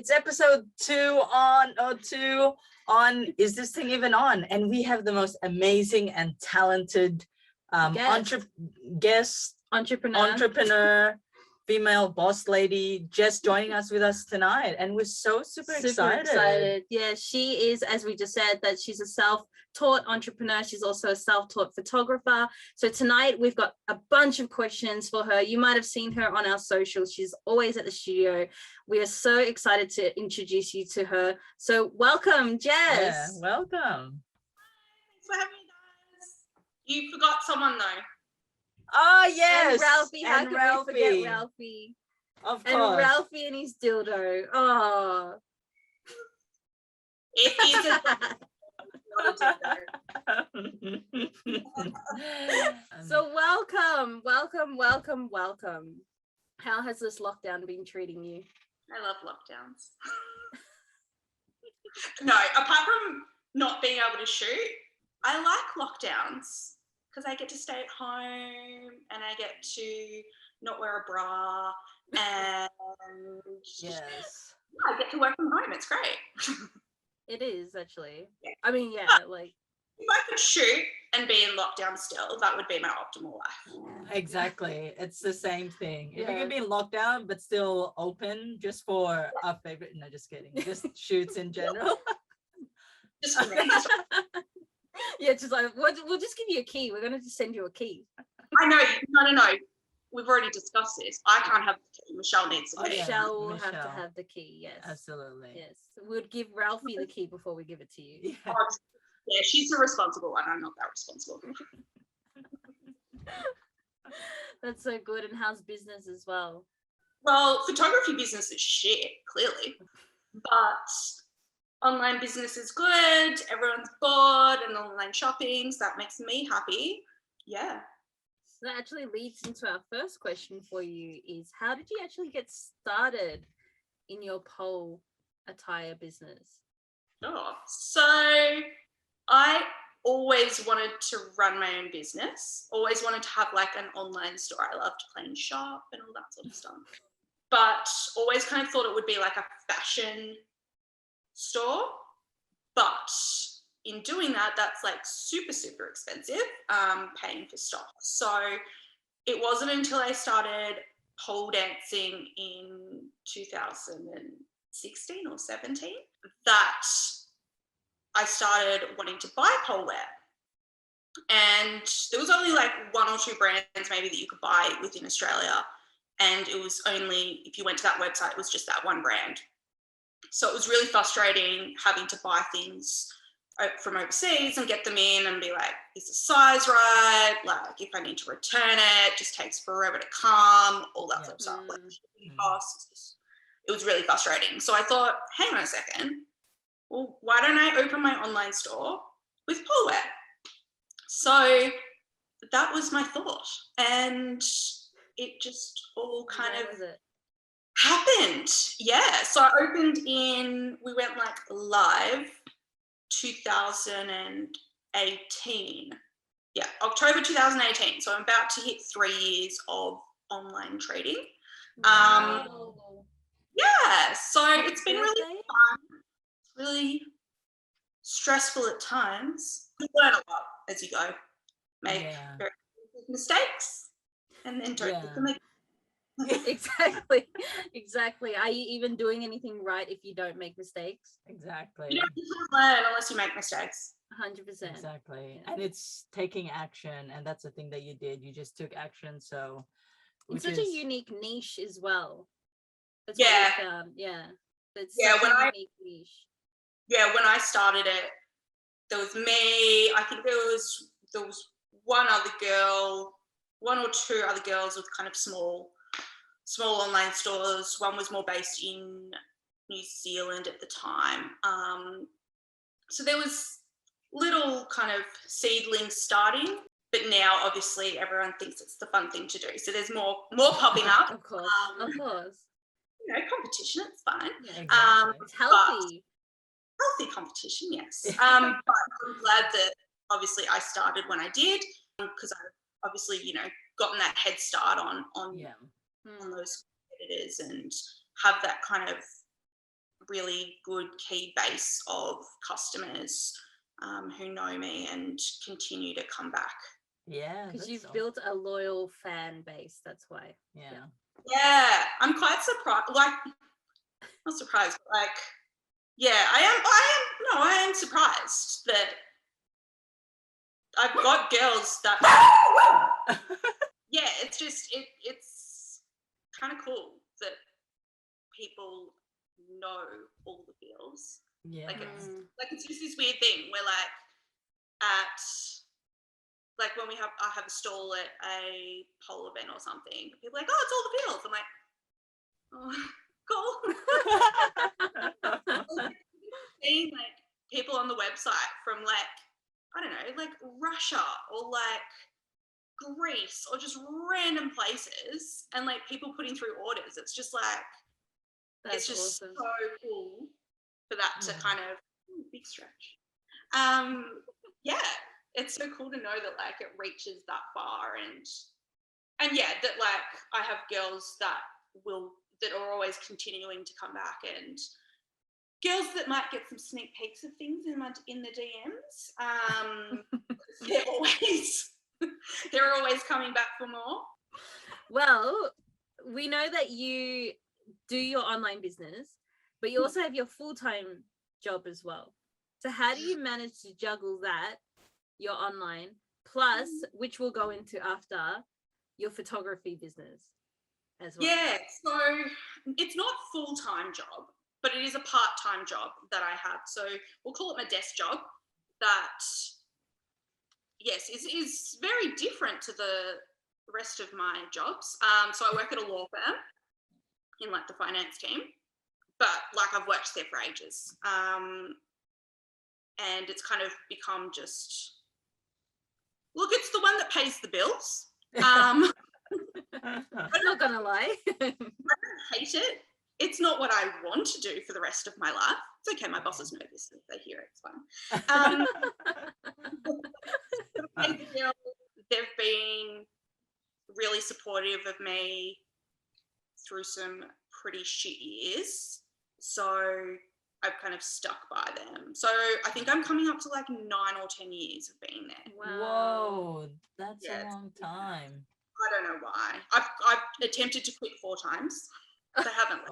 It's episode 2 on Is This Thing Even On? And we have the most amazing and talented guest, entrepreneur, female boss lady, Jess joining us with us tonight. And we're so super excited. Yeah, she is, as we just said, that she's a self-taught entrepreneur. She's also a self-taught photographer. So tonight we've got a bunch of questions for her. You might have seen her on our socials. She's always at the studio. We are so excited to introduce you to her. So welcome, Jess. Yeah, welcome. Thanks for having me, guys. You forgot someone though. Oh yes, and Ralphie. How and could Ralphie. we forget Ralphie? Of course. And Ralphie and his dildo. Oh. It is So welcome. How has this lockdown been treating you? I love lockdowns. No, apart from not being able to shoot, I like lockdowns because I get to stay at home and I get to not wear a bra and Yes. I get to work from home. It's great. It is actually. Yeah. I mean, yeah, like if I could shoot and be in lockdown still, that would be my optimal life. Exactly. It's the same thing. If Yeah. you could be in lockdown but still open just for our favorite, no, just kidding. Just shoots in general. Just for me. yeah, just like we'll just give you a key. We're gonna just send you a key. I know. No. We've already discussed this. I can't have the key. Michelle needs the key. yeah. Michelle will have to Michelle. have the key. Yes. Absolutely. Yes. We'd give Ralphie the key before we give it to you. Yeah. Yeah, she's the responsible one. I'm not that responsible. That's so good. And how's business as well? Well, photography business is shit, clearly. But online business is good. Everyone's bored and online shopping, so that makes me happy. Yeah. So that actually leads into our first question for you is how did you actually get started in your pole attire business? Sure. So I always wanted to run my own business, always wanted to have like an online store. I loved playing shop and all that sort of stuff. But always kind of thought it would be like a fashion store. But in doing that, that's like super, super expensive, paying for stock. So it wasn't until I started pole dancing in 2016 or 17 that I started wanting to buy pole wear. And there was only like 1 or 2 brands maybe that you could buy within Australia. And it was only, if you went to that website, it was just that one brand. So it was really frustrating having to buy things from overseas and get them in and be like, is the size right? Like if I need to return it, just takes forever to come, all that sort of stuff. Like costs. It was really frustrating. So I thought, hang on a second. Well, why don't I open my online store with pole wear? So that was my thought. And it just all kind of happened. Yeah. So I opened we went like live 2018. Yeah, October 2018. So I'm about to hit 3 years of online trading. Wow. Yeah. So it's been really fun. Really stressful at times. You learn a lot as you go. Make very mistakes and then don't make them again. Exactly. Are you even doing anything right if you don't make mistakes? Exactly. You don't learn unless you make mistakes. 100%. Exactly. And it's taking action, and that's the thing that you did. You just took action. So it's such a unique niche as well. That's yeah. what I found. Yeah. It's yeah, such a unique niche. Yeah, when I started it, there was me. I think there was one other girl, 1 or 2 other girls with kind of small online stores. One was more based in New Zealand at the time. So there was little kind of seedlings starting, but now obviously everyone thinks it's the fun thing to do. So there's more popping up. Of course. You know, competition, it's fine. Yeah, exactly. It's healthy. Healthy competition, yes. But I'm glad that obviously I started when I did, because I obviously, you know, gotten that head start on those competitors and have that kind of really good key base of customers who know me and continue to come back. Yeah, Because that's you've awesome. built a loyal fan base. That's why. Yeah. Yeah, I'm quite surprised. Like, not surprised, but like, yeah, I am surprised that I've got girls that, yeah, it's just, it's kind of cool that people know all the feels. Yeah. Like it's just this weird thing where like when I have a stall at a pole event or something, people are like, oh, it's all the feels. I'm like, oh, cool. Seeing like people on the website from like, I don't know, like Russia or like Greece or just random places, and like people putting through orders. It's just like, it's just awesome. so cool for that to kind of big stretch. Yeah, it's so cool to know that like it reaches that far, and yeah, that like I have girls that are always continuing to come back, and girls that might get some sneak peeks of things in the DMs. They're always coming back for more. Well, we know that you do your online business, but you also have your full-time job as well. So how do you manage to juggle that, your online, plus, which we'll go into after, your photography business as well? Yeah, so it's not a full-time job, but it is a part-time job that I have. So we'll call it my desk job. That, yes, is very different to the rest of my jobs. So I work at a law firm in like the finance team, but like I've worked there for ages. And it's kind of become just, look, it's the one that pays the bills. I'm not gonna lie. I don't hate it. It's not what I want to do for the rest of my life. It's okay, my bosses know this. If they hear it, it's fine. They've been really supportive of me through some pretty shit years. So I've kind of stuck by them. So I think I'm coming up to like 9 or 10 years of being there. Wow. Whoa, that's a long time. I don't know why. I've attempted to quit 4 times. I haven't.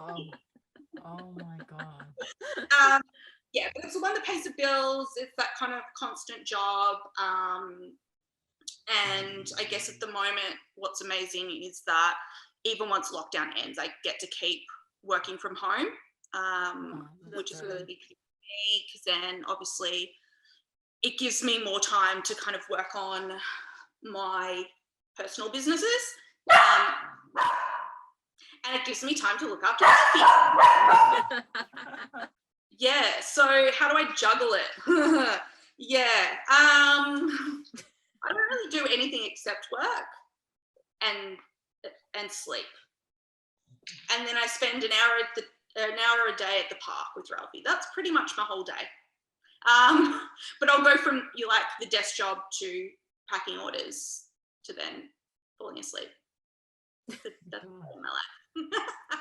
Oh my god. Yeah, but it's the one that pays the bills. It's that kind of constant job. And I guess at the moment, what's amazing is that even once lockdown ends, I get to keep working from home, which is really big for me, because then obviously it gives me more time to kind of work on my personal businesses. And it gives me time to look after Ralphie. Yeah, so how do I juggle it? Yeah, I don't really do anything except work and sleep. And then I spend an hour a day at the park with Ralphie. That's pretty much my whole day. But I'll go from the desk job to packing orders to then falling asleep. That's my life.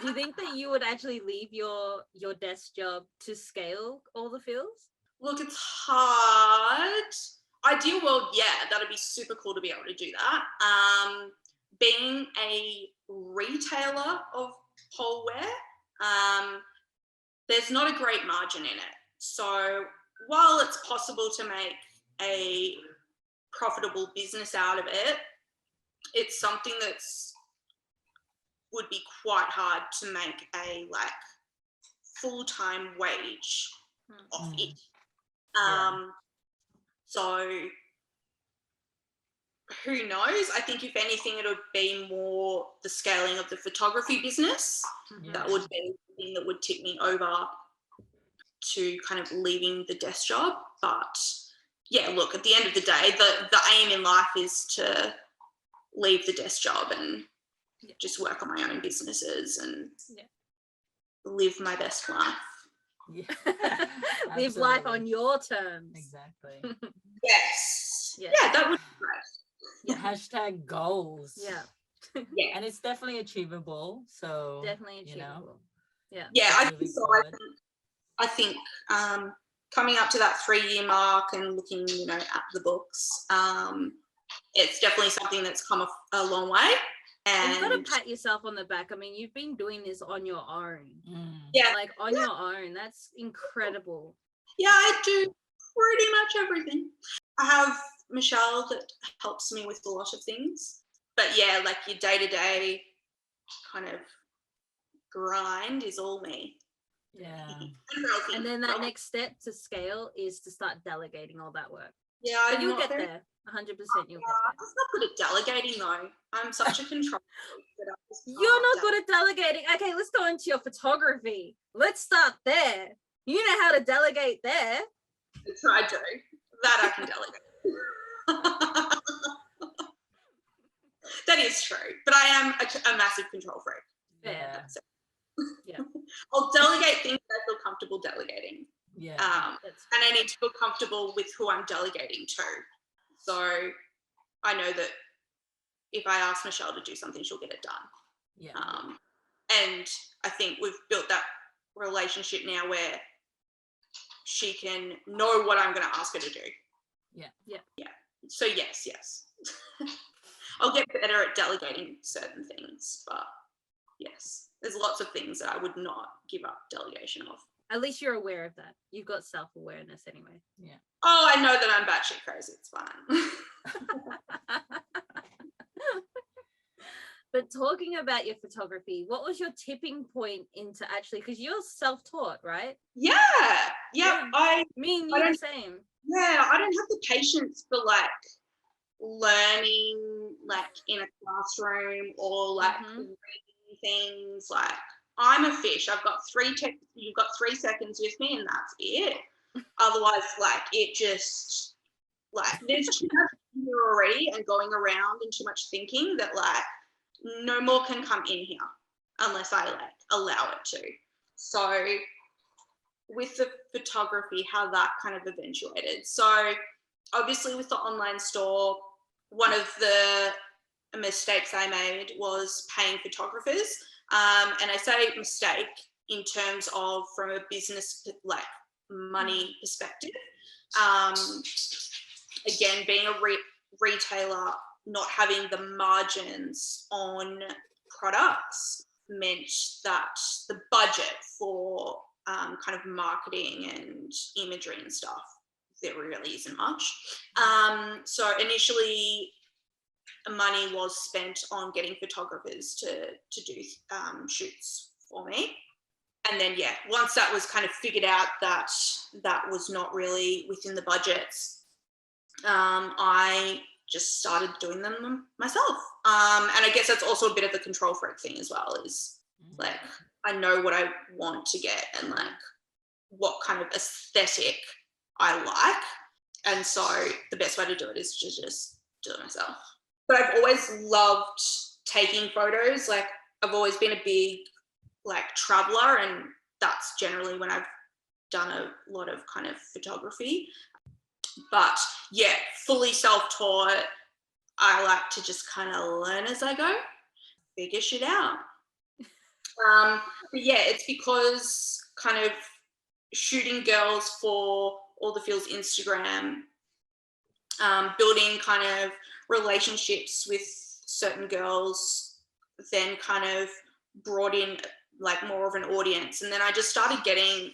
Do you think that you would actually leave your desk job to scale all the fields? Look, it's hard. Ideal world, yeah, that'd be super cool to be able to do that. Being a retailer of pole wear, there's not a great margin in it. So while it's possible to make a profitable business out of it, it's something that's would be quite hard to make a full-time wage off it. So who knows? I think if anything, it would be more the scaling of the photography business. That would be the thing that would tip me over to kind of leaving the desk job. But yeah, look, at the end of the day, the aim in life is to leave the desk job and just work on my own businesses and live my best life. Yeah. Live life on your terms. Exactly. Yes. Yeah. Yeah, that would be great. Hashtag goals. Yeah. Yeah. And it's definitely achievable. So Definitely achievable. Yeah. Yeah, I moving think so. forward. I think coming up to that 3-year mark and looking, at the books, it's definitely something that's come a long way. And And you've got to pat yourself on the back. I mean, you've been doing this on your own. Yeah. Like on your own. That's incredible. Yeah, I do pretty much everything. I have Michelle that helps me with a lot of things. But yeah, like your day-to-day kind of grind is all me. Yeah. And then that next step to scale is to start delegating all that work. Yeah, but you'll get there. 100% you'll get there. I'm not good at delegating though. I'm such a control. You're not good at delegating. Okay, let's go into your photography. Let's start there. You know how to delegate there. I do. That I can delegate. That is true. But I am a massive control freak. Yeah. Yeah. I'll delegate things that I feel comfortable delegating. Yeah. And I need to feel comfortable with who I'm delegating to. So I know that if I ask Michelle to do something, she'll get it done. Yeah. And I think we've built that relationship now where she can know what I'm going to ask her to do. Yeah. Yeah. Yeah. So yes. I'll get better at delegating certain things, but yes, there's lots of things that I would not give up delegation of. At least you're aware of that. You've got self-awareness anyway. Yeah. Oh, I know that I'm batshit crazy. It's fine. But talking about your photography, what was your tipping point into actually, because you're self-taught, right? Yeah. Yeah. I mean, you're the same. Yeah, I don't have the patience for like learning like in a classroom or like reading things. Like I'm a fish. You've got 3 seconds with me and that's it. Otherwise, like it just like there's too much here already and going around and too much thinking that like no more can come in here unless I like allow it to. So with the photography, how that kind of eventuated. So obviously with the online store, one of the mistakes I made was paying photographers. And I say mistake in terms of from a business, like money perspective. Again, being a retailer, not having the margins on products meant that the budget for kind of marketing and imagery and stuff, there really isn't much. So initially money was spent on getting photographers to do shoots for me. And then, yeah, once that was kind of figured out that that was not really within the budgets, I just started doing them myself. And I guess that's also a bit of the control freak thing as well, is like, I know what I want to get and like what kind of aesthetic I like. And so the best way to do it is to just do it myself. But I've always loved taking photos. Like I've always been a big like traveler, and that's generally when I've done a lot of kind of photography. But yeah, fully self-taught. I like to just kind of learn as I go, figure shit out. But yeah, it's because kind of shooting girls for All the Feels Instagram, building kind of relationships with certain girls, then kind of brought in like more of an audience. And then I just started getting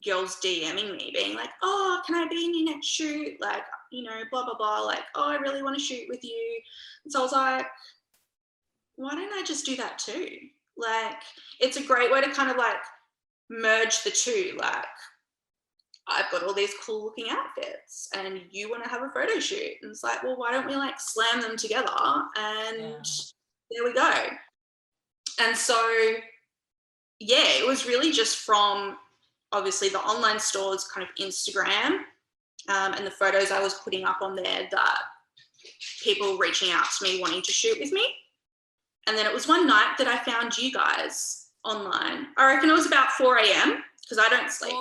girls DMing me being like, oh, can I be in your next shoot? Like, you know, blah, blah, blah. Like, oh, I really want to shoot with you. And so I was like, why don't I just do that too? Like, it's a great way to kind of like merge the two. Like, I've got all these cool looking outfits and you want to have a photo shoot. And it's like, well, why don't we like slam them together? And there we go. And so, yeah, it was really just from obviously the online stores, kind of Instagram, and the photos I was putting up on there, that people reaching out to me wanting to shoot with me. And then it was one night that I found you guys online. I reckon it was about 4 a.m. because I don't sleep.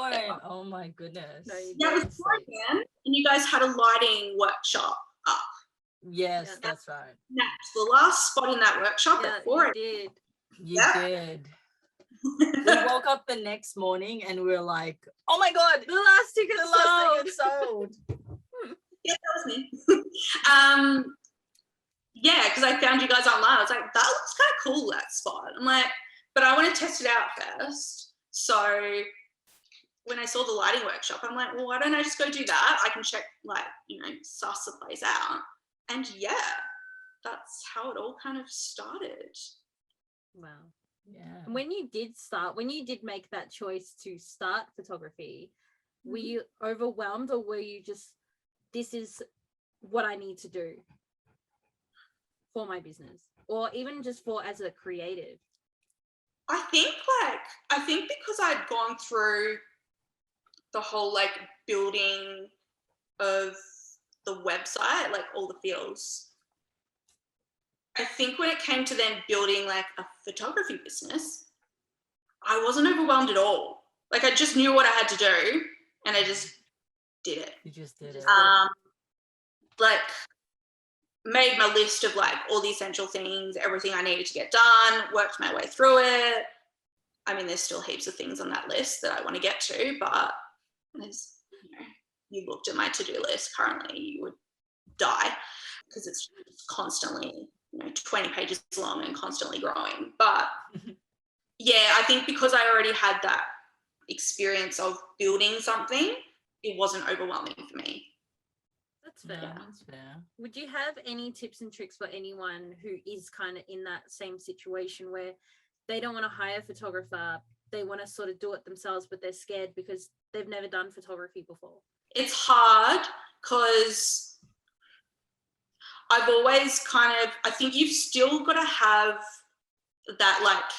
Oh my goodness. No, you Yeah, it was 4 a.m. and you guys had a lighting workshop up. Yes, Yeah. that's right. That's the last spot in that workshop at 4 a.m. did. You did. We woke up the next morning and we were like, oh my God, The last ticket the last ticket sold. Yeah, that was me. Yeah, because I found you guys online. I was like, that looks kind of cool, that spot. I'm like, but I want to test it out first. So when I saw the lighting workshop, I'm like, well, why don't I just go do that? I can check, like, suss the place out. And yeah, that's how it all kind of started. Wow. Yeah. And when you did make that choice to start photography, were you overwhelmed, or were you just, this is what I need to do for my business, or even just for as a creative? I think because I'd gone through the whole like building of the website, like all the fields, I think when it came to then building like a photography business, I wasn't overwhelmed at all. Like I just knew what I had to do and I just did it. You just did it. Like made my list of like all the essential things, everything I needed to get done, worked my way through it. I mean, there's still heaps of things on that list that I want to get to, but there's, you looked at my to-do list currently, you would die because it's constantly, 20 pages long and constantly growing. But yeah, I think because I already had that experience of building something, it wasn't overwhelming for me. That's fair. Yeah, that's fair. Would you have any tips and tricks for anyone who is kind of in that same situation where they don't want to hire a photographer, they want to sort of do it themselves, but they're scared because they've never done photography before? It's hard because I've always I think you've still got to have that like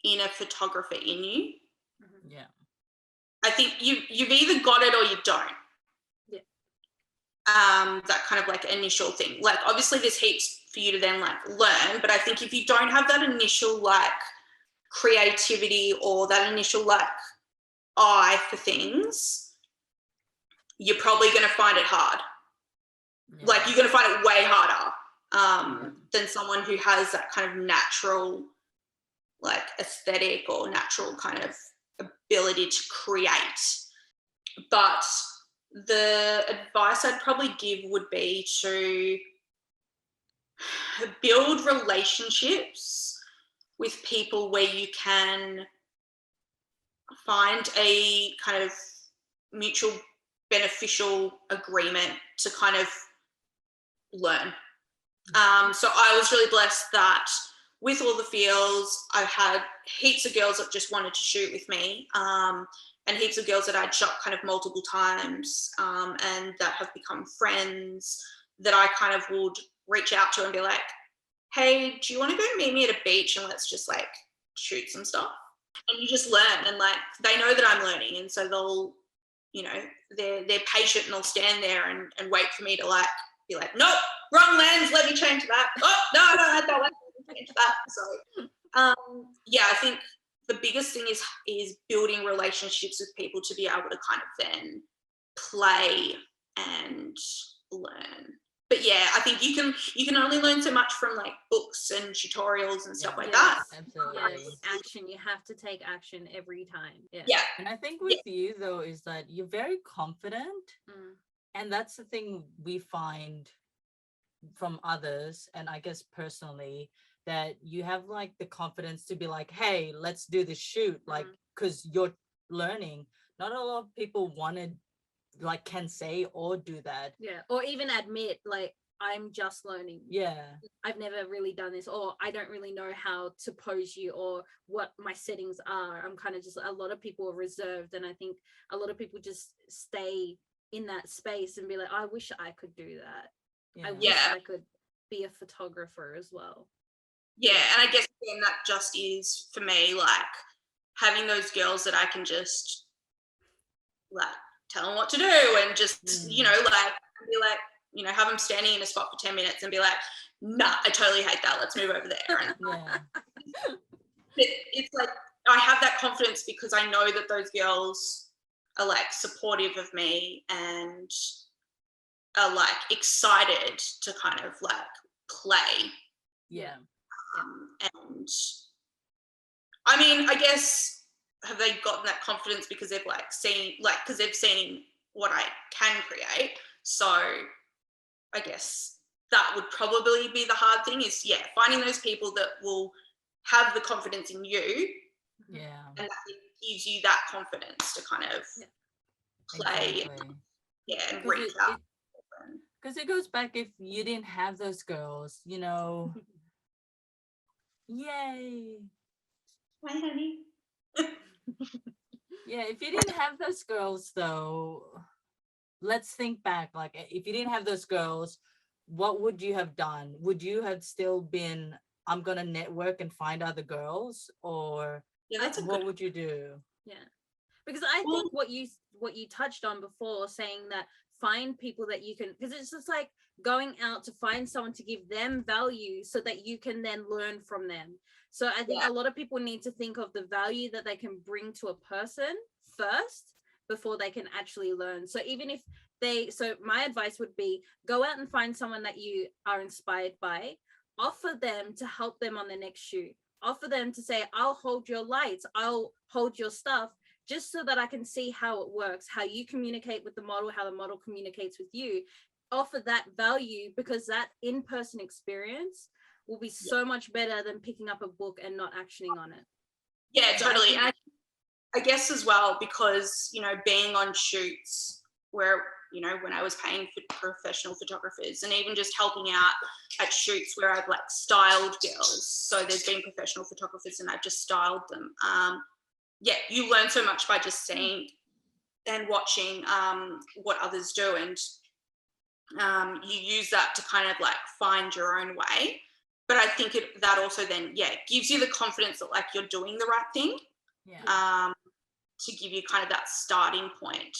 inner photographer in you. Yeah. I think you've either got it or you don't. Yeah. That kind of like initial thing. Like obviously there's heaps for you to then like learn, but I think if you don't have that initial like creativity or that initial like eye for things, you're probably going to find it hard. Yeah. Like you're going to find it way harder than someone who has that kind of natural like aesthetic or natural kind of ability to create. But the advice I'd probably give would be to build relationships with people where you can find a kind of mutual beneficial agreement to kind of learn. So I was really blessed that with all the fields, I had heaps of girls that just wanted to shoot with me, and heaps of girls that I'd shot kind of multiple times, and that have become friends that I kind of would reach out to and be like, hey, do you want to go meet me at a beach and let's just like shoot some stuff? And you just learn, and like they know that I'm learning, and so they'll, they're patient and they'll stand there and wait for me to like be like, nope, wrong lens, let me change that. Oh no, I had that one, let me change that. So yeah, I think the biggest thing is building relationships with people to be able to kind of then play and learn. But yeah, I think you can only learn so much from like books and tutorials and stuff like that. Absolutely. Yes, action. You have to take action every time. Yeah. And I think with you though is that you're very confident, and that's the thing we find from others, and I guess personally, that you have like the confidence to be like, hey, let's do this shoot, like, because you're learning. Not a lot of people wanted like can say or do that, or even admit like I'm just learning, I've never really done this, or I don't really know how to pose you or what my settings are. I'm kind of just, a lot of people are reserved, and I think a lot of people just stay in that space and be like, I wish I could do that. I wish I could be a photographer as well. And I guess again, that just is for me like having those girls that I can just like tell them what to do and just like be like, have them standing in a spot for 10 minutes and be like, nah, I totally hate that, let's move over there. And it's like I have that confidence because I know that those girls are like supportive of me and are like excited to kind of like play. And I mean, I guess, have they gotten that confidence because they've like seen, like, because they've seen what I can create? So I guess that would probably be the hard thing is, finding those people that will have the confidence in you. Yeah. And that gives you that confidence to kind of play. Exactly. And reach out. Because it goes back, if you didn't have those girls, you know, yay. Hi, honey. Yeah, if you didn't have those girls, though, let's think back. Like, if you didn't have those girls, what would you have done? Would you have still been, I'm gonna network and find other girls, or what would you do? Yeah, because I think what you touched on before, saying that find people that you can, because it's just like going out to find someone to give them value so that you can then learn from them. So I think a lot of people need to think of the value that they can bring to a person first before they can actually learn. So even if so my advice would be, go out and find someone that you are inspired by, offer them to help them on the next shoot, offer them to say, I'll hold your lights, I'll hold your stuff, just so that I can see how it works, how you communicate with the model, how the model communicates with you. Offer that value, because that in-person experience will be so much better than picking up a book and not actioning on it. Yeah, totally. And I guess as well, because, you know, being on shoots where, you know, when I was paying for professional photographers, and even just helping out at shoots where I've like styled girls. So there's been professional photographers and I've just styled them. You learn so much by just seeing and watching what others do, and you use that to kind of like find your own way. But I think that also then gives you the confidence that like you're doing the right thing, to give you kind of that starting point.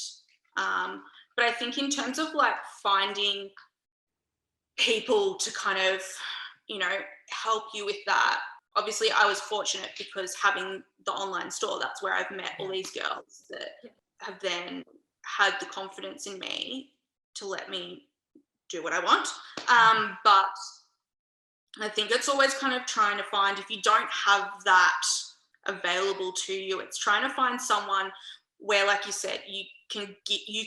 But I think in terms of like finding people to kind of, you know, help you with that, obviously I was fortunate because having the online store, that's where I've met all these girls that have then had the confidence in me to let me do what I want. But I think it's always kind of trying to find, if you don't have that available to you, it's trying to find someone where, like you said, you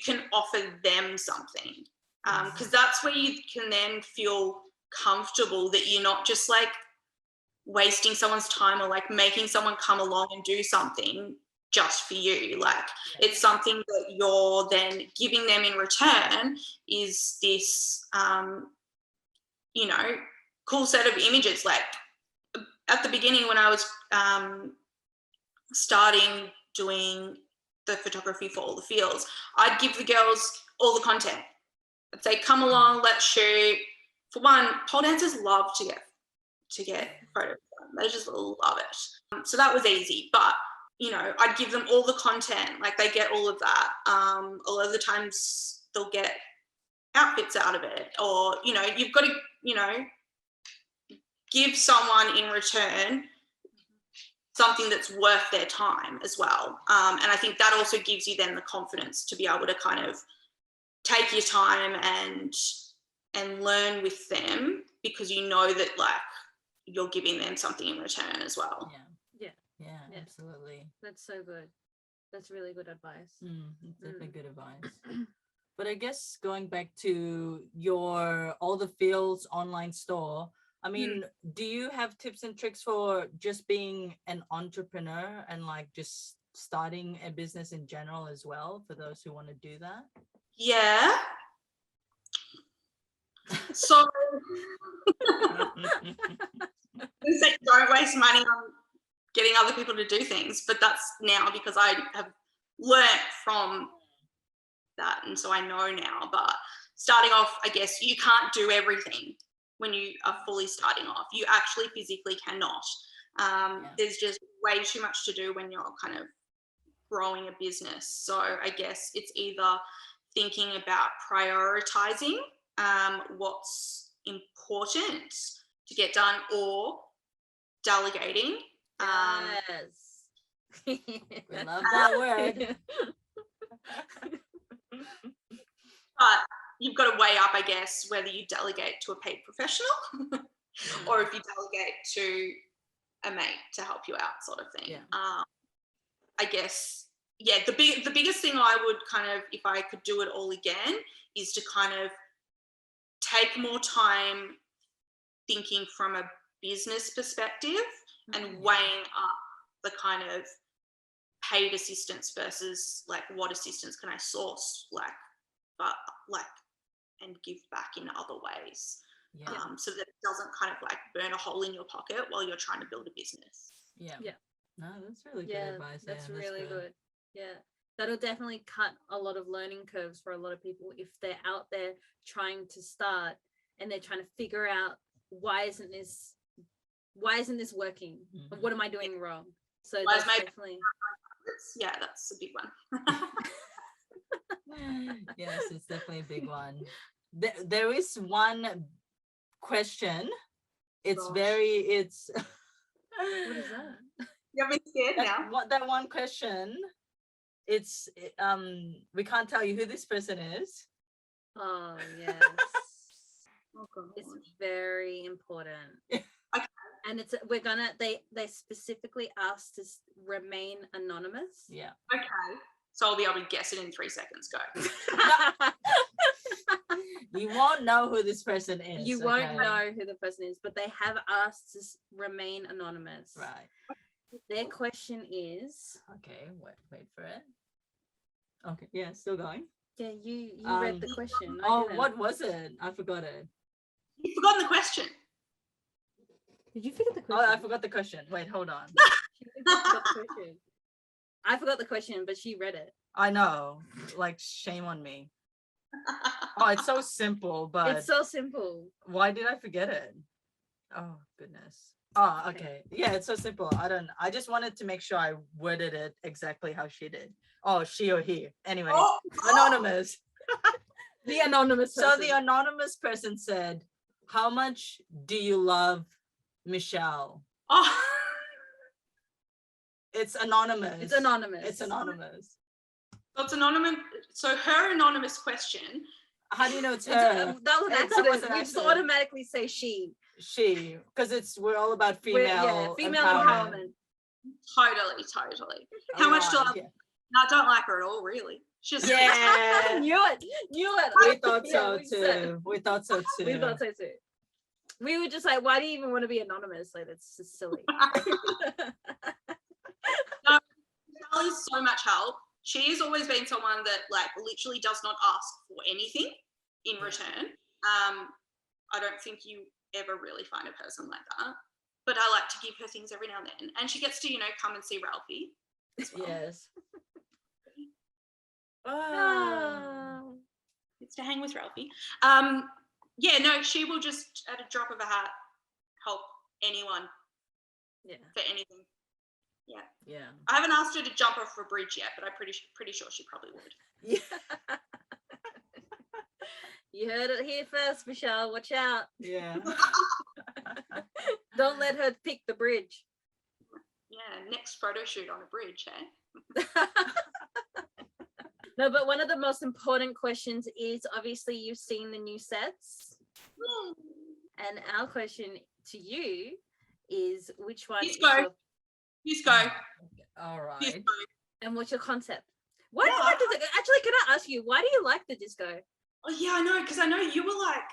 can offer them something, because that's where you can then feel comfortable that you're not just like wasting someone's time or like making someone come along and do something just for you. Like it's something that you're then giving them in return, is this you know, cool set of images. Like at the beginning when I was starting doing the photography for all the fields, I'd give the girls all the content. I'd say, come along, let's shoot. For one, pole dancers love to get photos done. They just love it. So that was easy. But, you know, I'd give them all the content. Like they get all of that. A lot of the times they'll get outfits out of it. Or, you know, you've got to, you know, give someone in return something that's worth their time as well. And I think that also gives you then the confidence to be able to kind of take your time and learn with them, because you know that like you're giving them something in return as well. Yeah, absolutely. That's so good. That's really good advice. Definitely good advice. But I guess going back to your All the Fields online store, I mean, do you have tips and tricks for just being an entrepreneur and like just starting a business in general as well, for those who want to do that? Yeah. So don't waste money on getting other people to do things, but that's now because I have learnt from that, and so I know now. But starting off, I guess you can't do everything when you are fully starting off. You actually physically cannot. There's just way too much to do when you're kind of growing a business. So I guess it's either thinking about prioritizing what's important to get done, or delegating. Yes. We love that word. But you've got to weigh up, I guess, whether you delegate to a paid professional or if you delegate to a mate to help you out, sort of thing. Yeah. I guess, yeah, the biggest thing I would kind of, if I could do it all again, is to kind of take more time thinking from a business perspective and weighing up the kind of paid assistance versus like what assistance can I source, and give back in other ways. So that it doesn't kind of like burn a hole in your pocket while you're trying to build a business. Yeah. No, that's really good Yeah, advice. that's Anne. really good. Yeah, that'll definitely cut a lot of learning curves for a lot of people if they're out there trying to start and they're trying to figure out why isn't this working? Mhm. What am I doing wrong? So Why that's is my- definitely Yeah, that's a big one. Yes, it's definitely a big one. There is one question. It's Gosh. it's what is that? You have me scared now. that one question. It's we can't tell you who this person is. Oh yes. Oh, God. It's very important. Okay. And they specifically asked to remain anonymous. Yeah. Okay. So I'll be able to guess it in 3 seconds. Go. You won't know who this person is. You won't know who the person is, but they have asked to remain anonymous. Right. Their question is. Okay. Wait for it. Okay. Yeah. Still going. Yeah, you read the question. What was it? I forgot it. You've forgotten the question. Did you forget the Oh, question? I forgot the question. Wait, hold on. I forgot the question, but she read it. I know. Like, shame on me. Oh, it's so simple, but It's so simple. why did I forget it? Oh, goodness. Oh, okay. Yeah, it's so simple. I just wanted to make sure I worded it exactly how she did. Oh, she or he. Anyway, anonymous. The anonymous person. So the anonymous person said, how much do you love Michelle? Oh. It's anonymous. It's anonymous. It's anonymous. So it's anonymous. So her anonymous question. How do you know it's her? That was an That was accident. an We just accident. automatically say she. She, because we're all about female Female empowerment. Totally. How much do I? Yeah. No, I don't like her at all. Really. She's just. Yeah. Knew it. We thought so Yeah, we said- too. We thought so too. We thought so too. We were just like, why do you even want to be anonymous? Like, that's just silly. Michelle is so much help. She has always been someone that like literally does not ask for anything in return. I don't think you ever really find a person like that. But I like to give her things every now and then. And she gets to, come and see Ralphie as well. Yes. Gets to hang with Ralphie. She will just at a drop of a hat help anyone. Yeah. For anything. Yeah. Yeah. I haven't asked her to jump off a bridge yet, but I'm pretty sure she probably would. Yeah. You heard it here first, Michelle. Watch out. Yeah. Don't let her pick the bridge. Yeah, next photo shoot on a bridge, eh? No, but one of the most important questions is obviously you've seen the new sets. And our question to you is which one is your, Please go. All right. Please go. and what's your concept? Why do you like the actually can I ask you, why do you like the disco? Oh yeah, I know, because I know you were like,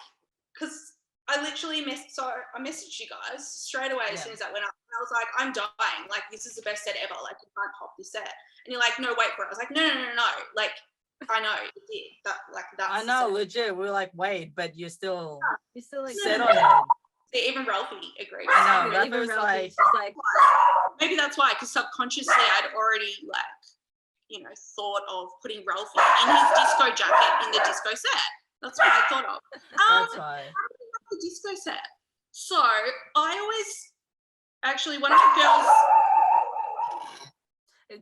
because I literally I messaged you guys straight away as soon as that went up. And I was like, I'm dying. Like, this is the best set ever. Like, you can't top this set. And you're like, no, wait for it. I was like, no. Like, I know it did. That's I know, legit. We're like, wait, but you're still like set on it. See, even Ralphie agreed. I know. Yeah, That even was Ralphie, like, she's like, maybe that's why, because subconsciously I'd already thought of putting Ralphie in his disco jacket in the disco set. That's what I thought of. that's why. The disco set. So I always actually one of the girls.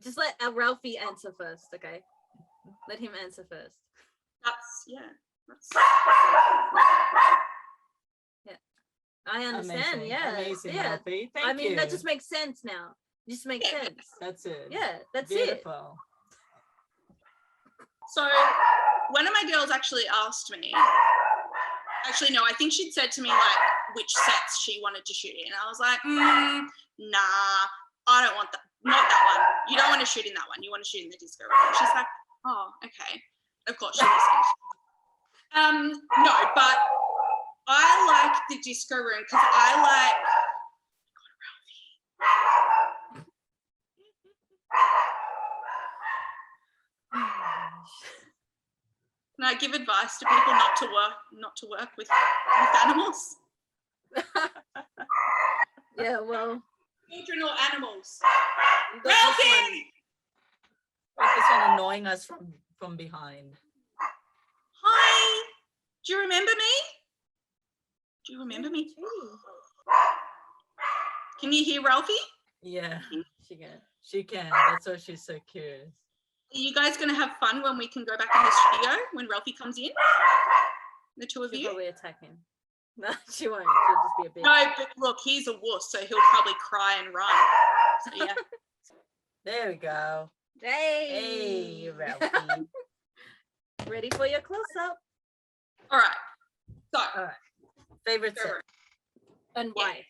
just let Ralphie answer first, okay? Let him answer first. That's I understand. Amazing. Yeah, Amazing, yeah. Ralphie. Thank you. That just makes sense now. Just makes sense. That's it. Yeah, that's Beautiful. So one of my girls actually asked me, Actually, no, I think she'd said to me like which sets she wanted to shoot in. I was like, nah, I don't want that. Not that one. You don't want to shoot in that one. You want to shoot in the disco room. She's like, oh, okay. Of course, she listened. No, but I like the disco room because I like. Can I give advice to people not to work with animals? Yeah, well, Children or animals? you got this one. Ralphie! Like this one annoying us from behind. Hi. Do you remember me? Do you remember me? Can you hear Ralphie? Yeah, she can. That's why she's so curious. Are you guys going to have fun when we can go back in the studio when Ralphie comes in? The two of She'll you? probably attack him. No, she won't. She'll just be a bitch. No, but look, he's a wuss, so he'll probably cry and run. So, yeah. There we go. Hey, Hey, Ralphie. Ready for your close-up? All right. So, All right. Favorite disco set. room. And why?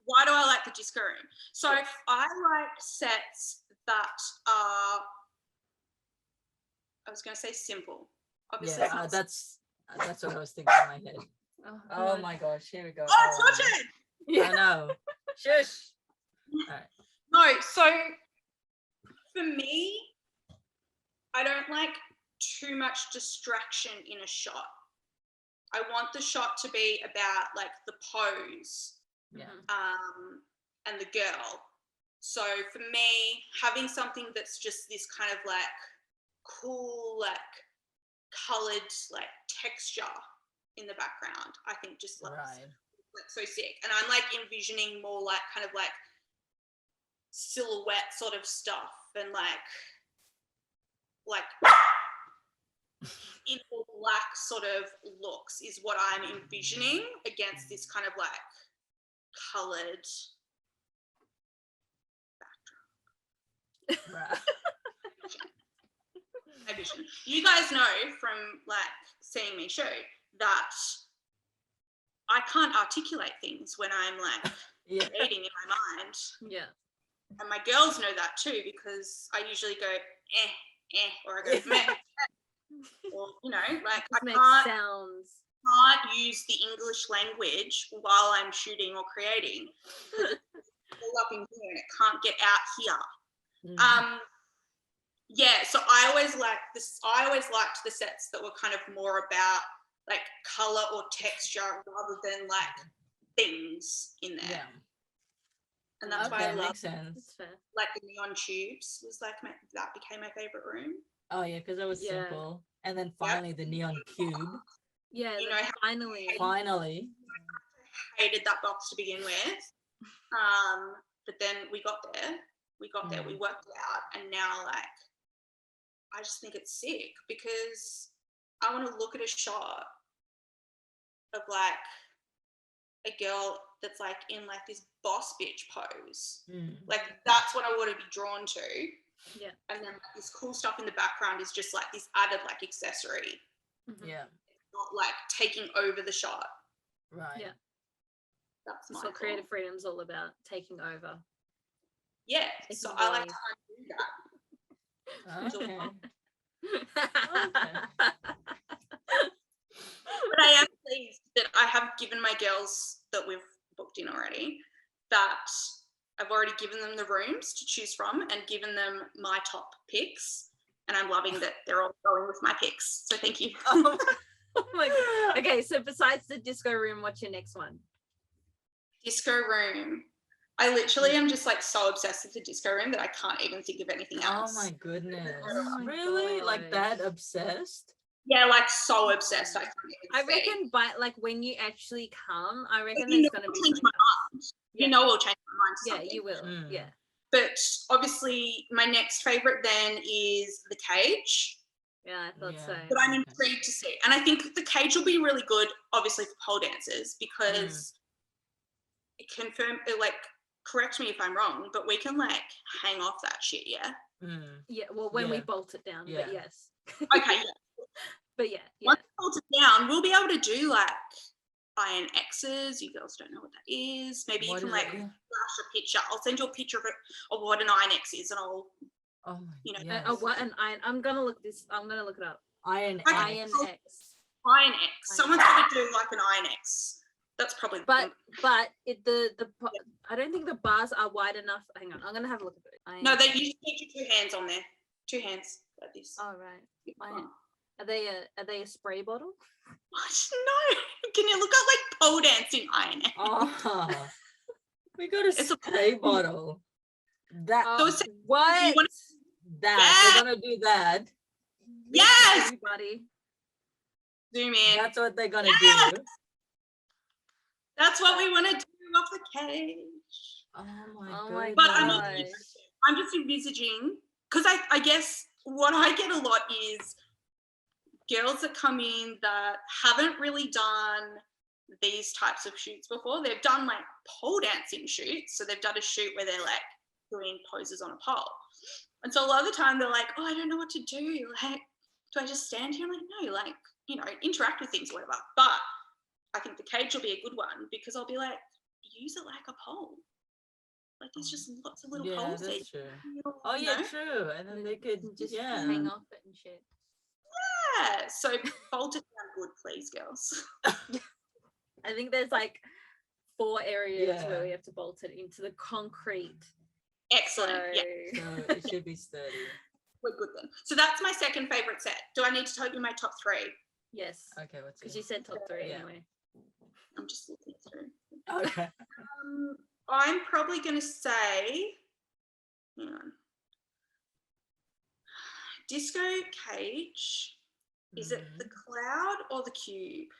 Why do I like the disco room? So, I like sets that are, I was going to say simple. Obviously, Yeah, that's what I was thinking in my head. Oh God. my gosh, here we go. Oh, it's your turn. Yeah. I know. Shush. All right. No, so for me, I don't like too much distraction in a shot. I want the shot to be about like the pose Yeah. and the girl. So for me, having something that's just this kind of like cool, like colored like texture in the background, I think just looks like so sick. And I'm like envisioning more like kind of like silhouette sort of stuff and like in all black sort of looks is what I'm envisioning against this kind of like colored backdrop. Right. My vision. You guys know from like seeing me shoot that I can't articulate things when I'm like creating in my mind. Yeah. And my girls know that too because I usually go or I go meh. Or, you know, like I can't use the English language while I'm shooting or creating. It's all up in here and it can't get out here. Mm-hmm. Yeah, so I always liked the sets that were kind of more about like color or texture rather than like things in there. Yeah. And that's why I love makes sense. like the neon tubes was like that became my favorite room. Oh yeah, because it was simple. And then finally the neon cube. Yeah, you know, finally. I hated that box to begin with. But then we got there, we worked it out, and now like I just think it's sick because I want to look at a shot of like a girl that's like in like this boss bitch pose. Like that's what I want to be drawn to. Yeah. And then like, this cool stuff in the background is just like this added like accessory. Yeah. It's not like taking over the shot. Right. Yeah. That's what creative freedom's all about, taking over. Yeah. So I like to do that. Okay. But I am pleased that I have given my girls that we've booked in already that I've already given them the rooms to choose from and given them my top picks, and I'm loving that they're all going with my picks, so thank you. Oh my God. Okay, so besides the disco room, what's your next one? Disco room. I literally am just like so obsessed with the disco room that I can't even think of anything else. Oh my goodness. Oh my really? gosh. Like that obsessed? Yeah, like so obsessed. I can't even say. Reckon like when you actually come, I reckon there's gonna be change my mind. Yeah. You know we'll change my mind to Yeah, something. you will. Yeah. But obviously my next favorite then is the cage. Yeah, I thought so. But I'm intrigued to see. And I think the cage will be really good, obviously, for pole dancers because it like, correct me if I'm wrong, but we can like hang off that shit, yeah? Yeah, well, when we bolt it down, but yes. Okay, yeah. But yeah. Once we bolt it down, around, we'll be able to do like INXs. You girls don't know what that is. Maybe you can like flash a picture. I'll send you a picture of what an INX is, and I'll, what an iron. I'm gonna look it up. INX. Someone's got to do like an INX. That's probably. But I don't think the bars are wide enough. Hang on, I'm gonna have a look at it. No, you just need your 2 hands on there. 2 hands like this. Oh right. Are they a spray bottle? No. Can you look up like pole dancing INX? Oh, we got a spray bottle. That what? We're gonna do that. Yes, everybody. Zoom in. That's what they're gonna do. That's what we want to do off the cage. Oh my god! But I'm just envisaging, because I guess what I get a lot is girls that come in that haven't really done these types of shoots before. They've done like pole dancing shoots, so they've done a shoot where they're like doing poses on a pole, and so a lot of the time they're like, oh, I don't know what to do. Like, do I just stand here? I'm like, no, like, interact with things or whatever. But I think the cage will be a good one, because I'll be like, use it like a pole. Like, there's just lots of little poles there. That's true. Oh yeah, true. And then they could just hang off it and shit. Yeah. So bolt it down good, please, girls. I think there's like 4 areas where we have to bolt it into the concrete. Excellent. So it should be sturdy. We're good then. So that's my second favorite set. Do I need to tell you my top 3? Yes. Okay, what's because you said top 3 anyway. I'm just looking through. Okay. I'm probably going to say, hang on. Disco cage. Is it the cloud or the cube?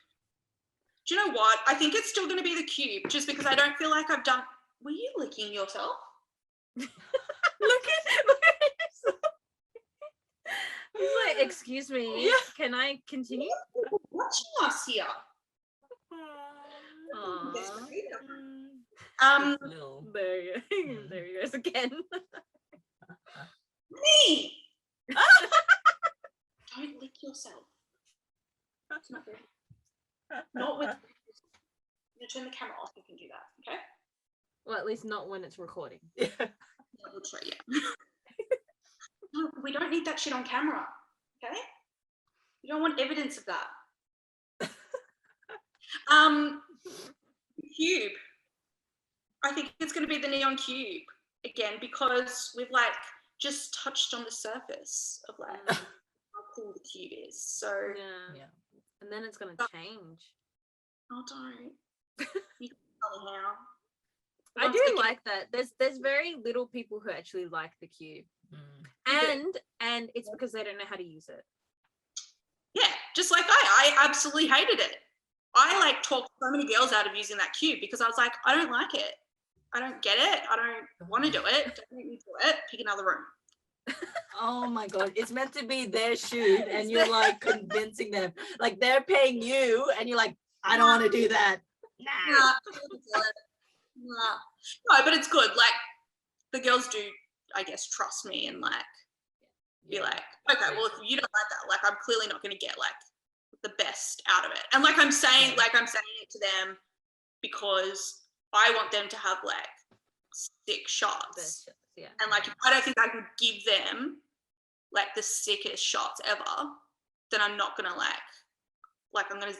Do you know what? I think it's still going to be the cube, just because I don't feel like I've done. Were you licking yourself? look at yourself. He's like, excuse me, can I continue? Watching us here. There he goes again. Me. Don't lick yourself. That's not good. Not with. You turn the camera off. You can do that. Okay. Well, at least not when it's recording. Yeah. No, we don't need that shit on camera. Okay. You don't want evidence of that. Cube. I think it's going to be the neon cube again, because we've like just touched on the surface of like how cool the cube is. So yeah. And then it's going to change. Oh, don't. You can tell me how. I do like that. There's very little people who actually like the cube, and it's because they don't know how to use it. Yeah, just like I absolutely hated it. I like talked so many girls out of using that cube, because I was like, I don't like it. I don't get it. I don't want to do it. Don't make me do it. Pick another room. Oh my god, it's meant to be their shoot, and you're like convincing them, like they're paying you, and you're like, I don't want to do that. Nah. No, but it's good. Like, the girls do, I guess, trust me and like be like, okay, well, if you don't like that, like, I'm clearly not going to get like the best out of it. And like I'm saying it to them because I want them to have like sick shots. Yeah. And like, if I don't think I could give them like the sickest shots ever, then I'm not gonna like I'm gonna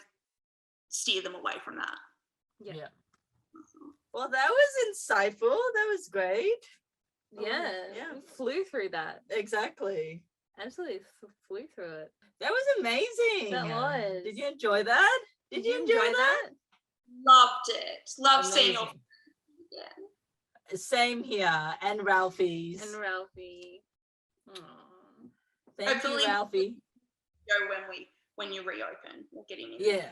steer them away from that. Yeah. Well, that was insightful. That was great. Yeah. We flew through that. Exactly. Absolutely flew through it. That was amazing. That was. Did you enjoy that? Did you enjoy that? Loved it. Loved seeing your Same here. And Ralphie's. Thank you, Ralphie. Go when you reopen. We'll get him in.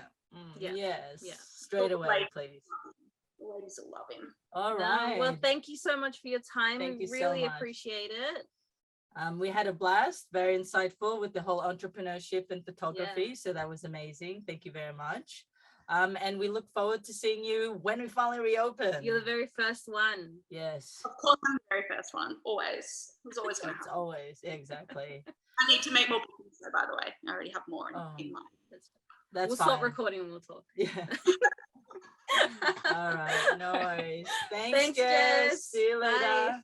Yes. Straight away, please. The ladies will love him. All right. Well, thank you so much for your time. Thank you really so much. Appreciate it. We had a blast, very insightful with the whole entrepreneurship and photography. So that was amazing. Thank you very much. And we look forward to seeing you when we finally reopen. You're the very first one. Yes. Of course, I'm the very first one. Always. It's always going to happen. Always. Exactly. I need to make more bookings though, by the way. I already have more in mind. That's we'll fine. stop recording and we'll talk. Yeah. All right. No worries. Thanks, Thanks, Jess. Jess. See you Bye. later.